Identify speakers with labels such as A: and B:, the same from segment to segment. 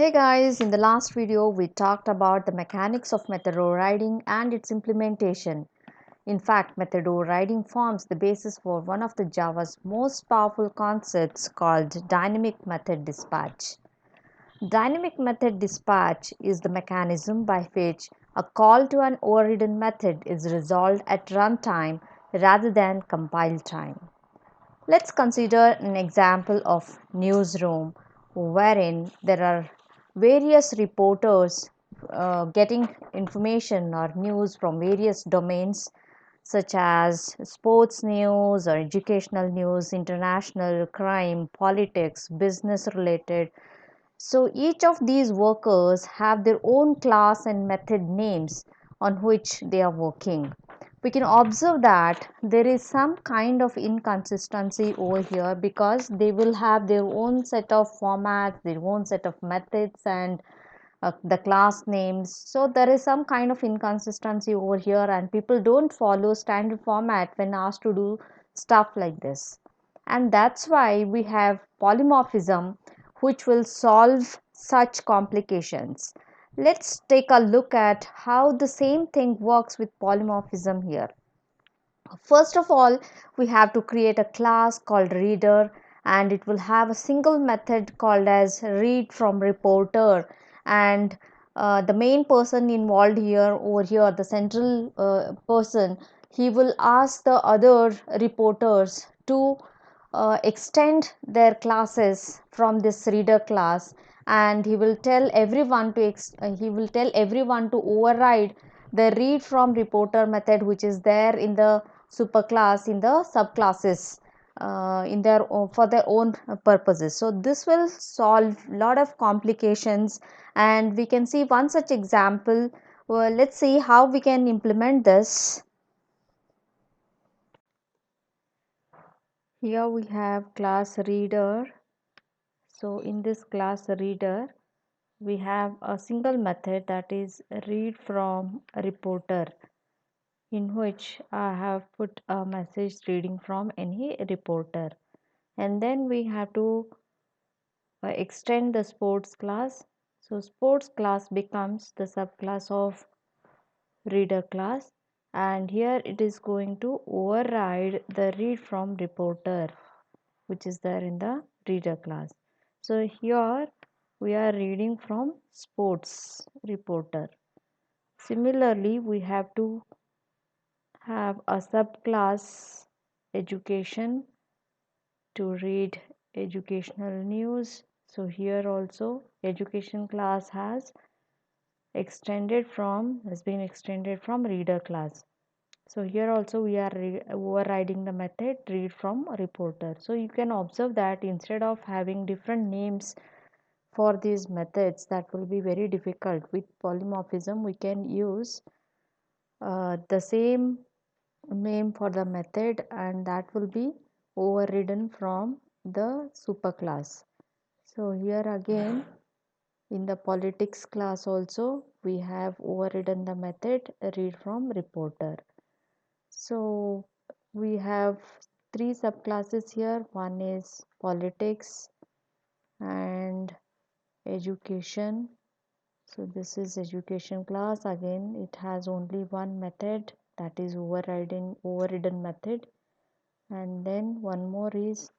A: Hey guys, in the last video we talked about the mechanics of method overriding and its implementation. In fact, method overriding forms the basis for one of the Java's most powerful concepts called dynamic method dispatch. Dynamic method dispatch is the mechanism by which a call to an overridden method is resolved at runtime rather than compile time. Let's consider an example of newsroom wherein there are various reporters getting information or news from various domains such as sports news or educational news, international crime, politics, business related. So each of these workers have their own class and method names on which they are working. We can observe that there is some kind of inconsistency over here because they will have their own set of formats, their own set of methods and the class names. So there is some kind of inconsistency over here and people don't follow standard format when asked to do stuff like this. And that's why we have polymorphism which will solve such complications. Let's take a look at how the same thing works with polymorphism here. First of all, we have to create a class called reader, and it will have a single method called as read from reporter. And the main person involved here over here, the central person, he will ask the other reporters to extend their classes from this reader class, and he will tell everyone to override the read from reporter method which is there in the superclass in the subclasses in their for their own purposes. So this will solve lot of complications, and we can see one such example. Well, let's see how we can implement this. Here we have class reader. So in this class reader we have a single method that is read from reporter, in which I have put a message reading from any reporter, and then we have to extend the sports class. So sports class becomes the subclass of reader class, and here it is going to override the read from reporter which is there in the reader class. So here we are reading from sports reporter. Similarly, we have to have a subclass education to read educational news. So here also education class has been extended from reader class. So here also we are overriding the method read from reporter. So you can observe that instead of having different names for these methods, that will be very difficult. With polymorphism we can use the same name for the method, and that will be overridden from the superclass. So here again in the politics class also we have overridden the method read from reporter. So we have three subclasses here. One is politics and education. So this is education class. Again it has only one method, that is overridden method, and then one more is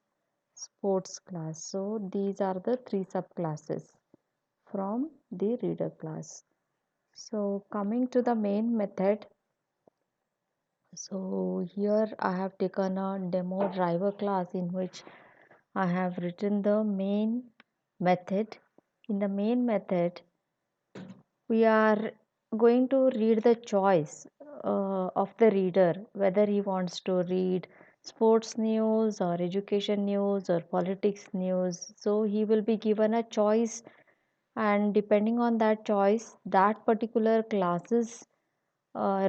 A: sports class. So these are the three subclasses from the reader class. So coming to the main method, so here I have taken a demo driver class in which I have written the main method. In the main method we are going to read the choice of the reader, whether he wants to read sports news or education news or politics news. So he will be given a choice, and depending on that choice, that particular classes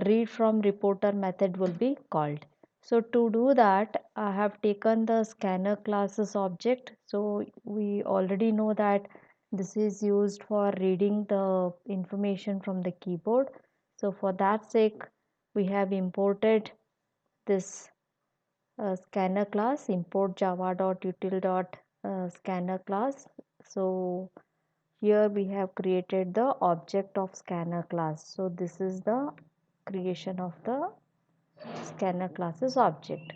A: read from reporter method will be called. So to do that I have taken the scanner classes object. So we already know that this is used for reading the information from the keyboard. So for that sake we have imported this scanner class, import java.util.scanner class. So here we have created the object of scanner class. So this is the creation of the scanner classes object.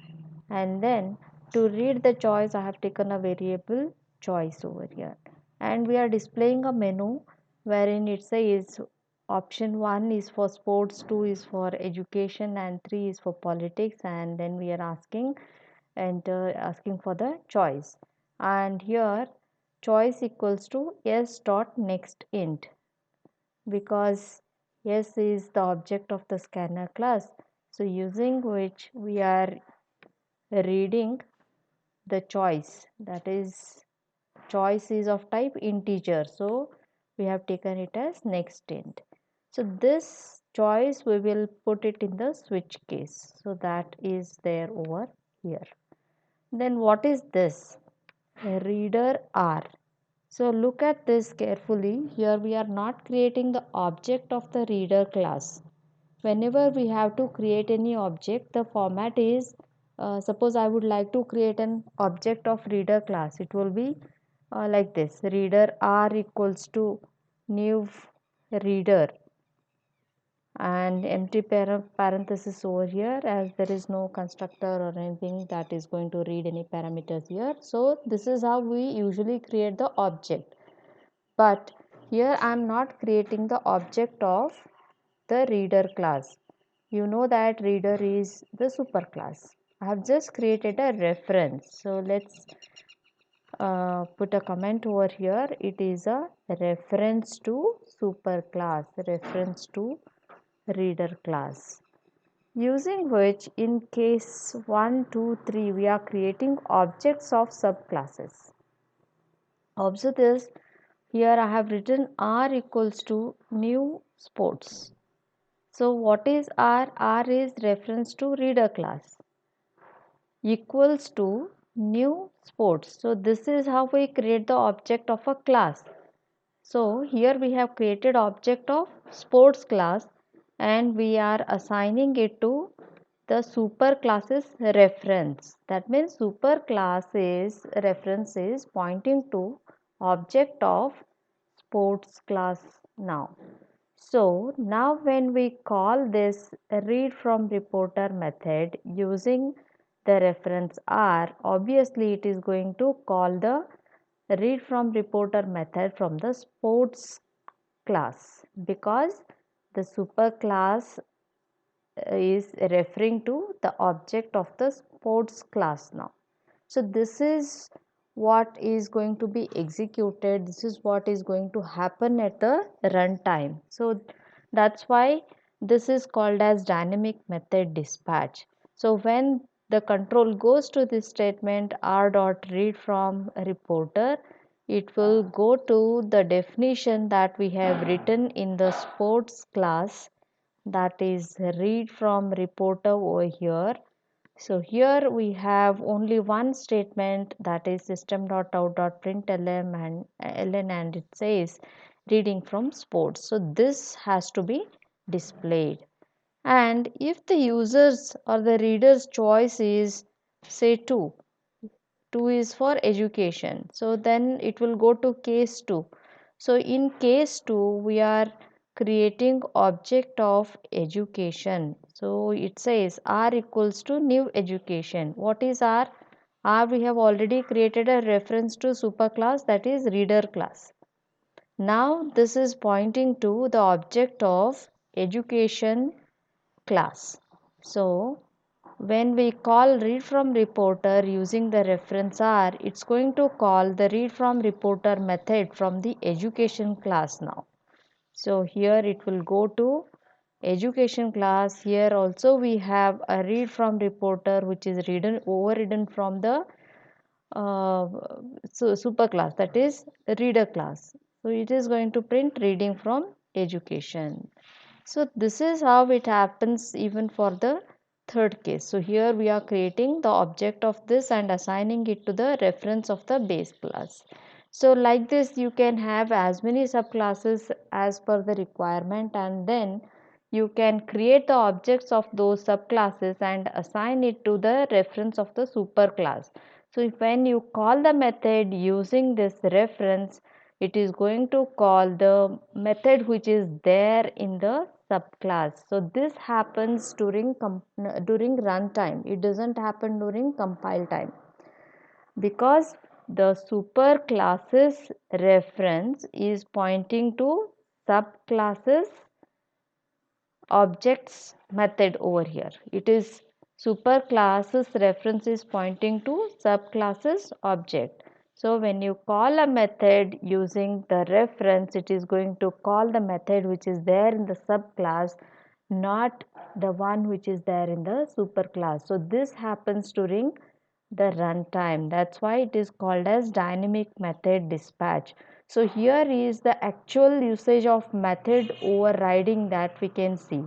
A: And then to read the choice, I have taken a variable choice over here, and we are displaying a menu wherein it says option 1 is for sports, 2 is for education, and 3 is for politics. And then we are asking for the choice, and here choice equals to s dot next int, because s is the object of the scanner class, so using which we are reading the choice, that is choice is of type integer, so we have taken it as next int. So this choice we will put it in the switch case, so that is there over here. Then what is this? Reader R. So look at this carefully. Here we are not creating the object of the reader class. Whenever we have to create any object, the format is, suppose I would like to create an object of reader class, it will be like this: reader R equals to new reader, and empty parenthesis over here, as there is no constructor or anything that is going to read any parameters here. So this is how we usually create the object, but here I am not creating the object of the reader class. You know that reader is the superclass. I have just created a reference, so let's put a comment over here. It is a reference to superclass, reference to reader class, using which in case 1, 2, 3 we are creating objects of subclasses. Observe this, here I have written R equals to new sports. So what is R? R is reference to reader class, equals to new sports. So this is how we create the object of a class. So here we have created object of sports class, and we are assigning it to the super classes reference. That means super class is reference is pointing to object of sports class now. So now when we call this read from reporter method using the reference R, obviously it is going to call the read from reporter method from the sports class, because the super class is referring to the object of the sports class now. So this is what is going to be executed, this is what is going to happen at the runtime. So that's why this is called as dynamic method dispatch. So when the control goes to this statement r dot read from reporter, it will go to the definition that we have written in the sports class, that is read from reporter over here. So here we have only one statement, that is system.out.println, and it says reading from sports. So this has to be displayed. And if the users or the reader's choice is say 2, 2 is for education, so then it will go to case 2. So in case 2 we are creating object of education, so it says R equals to new education. What is R? R we have already created a reference to superclass, that is reader class. Now this is pointing to the object of education class. So when we call read from reporter using the reference R, it's going to call the read from reporter method from the education class now. So here it will go to education class. Here also we have a read from reporter which is overridden from the uh, super class, that is reader class. So it is going to print reading from education. So this is how it happens even for the third case. So here we are creating the object of this and assigning it to the reference of the base class. So like this you can have as many subclasses as per the requirement, and then you can create the objects of those subclasses and assign it to the reference of the superclass. So if when you call the method using this reference, it is going to call the method which is there in the subclass. So this happens during runtime. It doesn't happen during compile time because the superclasses reference is pointing to subclasses objects method over here. It is superclasses reference is pointing to subclasses object. So when you call a method using the reference, it is going to call the method which is there in the subclass, not the one which is there in the superclass. So this happens during the runtime. That's why it is called as dynamic method dispatch. So here is the actual usage of method overriding that we can see.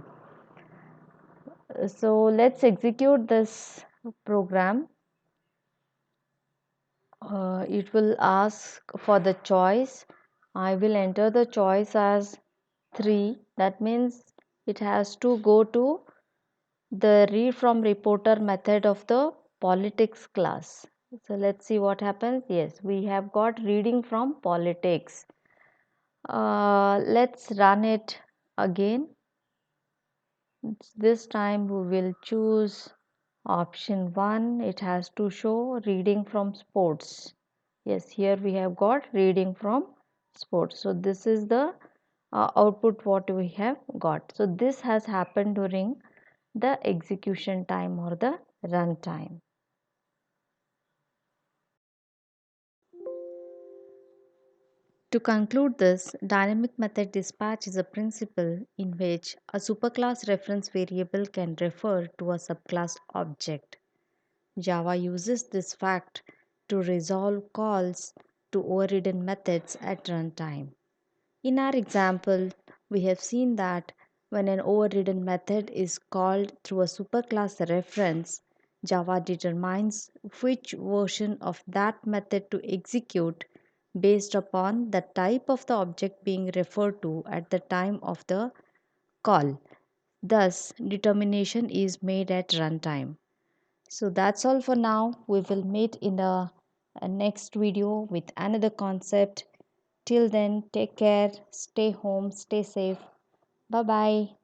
A: So let's execute this program. It will ask for the choice. I will enter the choice as 3. That means it has to go to the read from reporter method of the politics class. So let's see what happens. Yes, we have got reading from politics. Let's run it again. This time we will choose option 1. It has to show reading from sports. Yes, here we have got reading from sports. So this is the output what we have got. So this has happened during the execution time or the run time. To conclude this, dynamic method dispatch is a principle in which a superclass reference variable can refer to a subclass object. Java uses this fact to resolve calls to overridden methods at runtime. In our example, we have seen that when an overridden method is called through a superclass reference, Java determines which version of that method to execute based upon the type of the object being referred to at the time of the call. Thus, determination is made at runtime. So that's all for now. We will meet in a next video with another concept. Till then, take care, stay home, stay safe. Bye bye.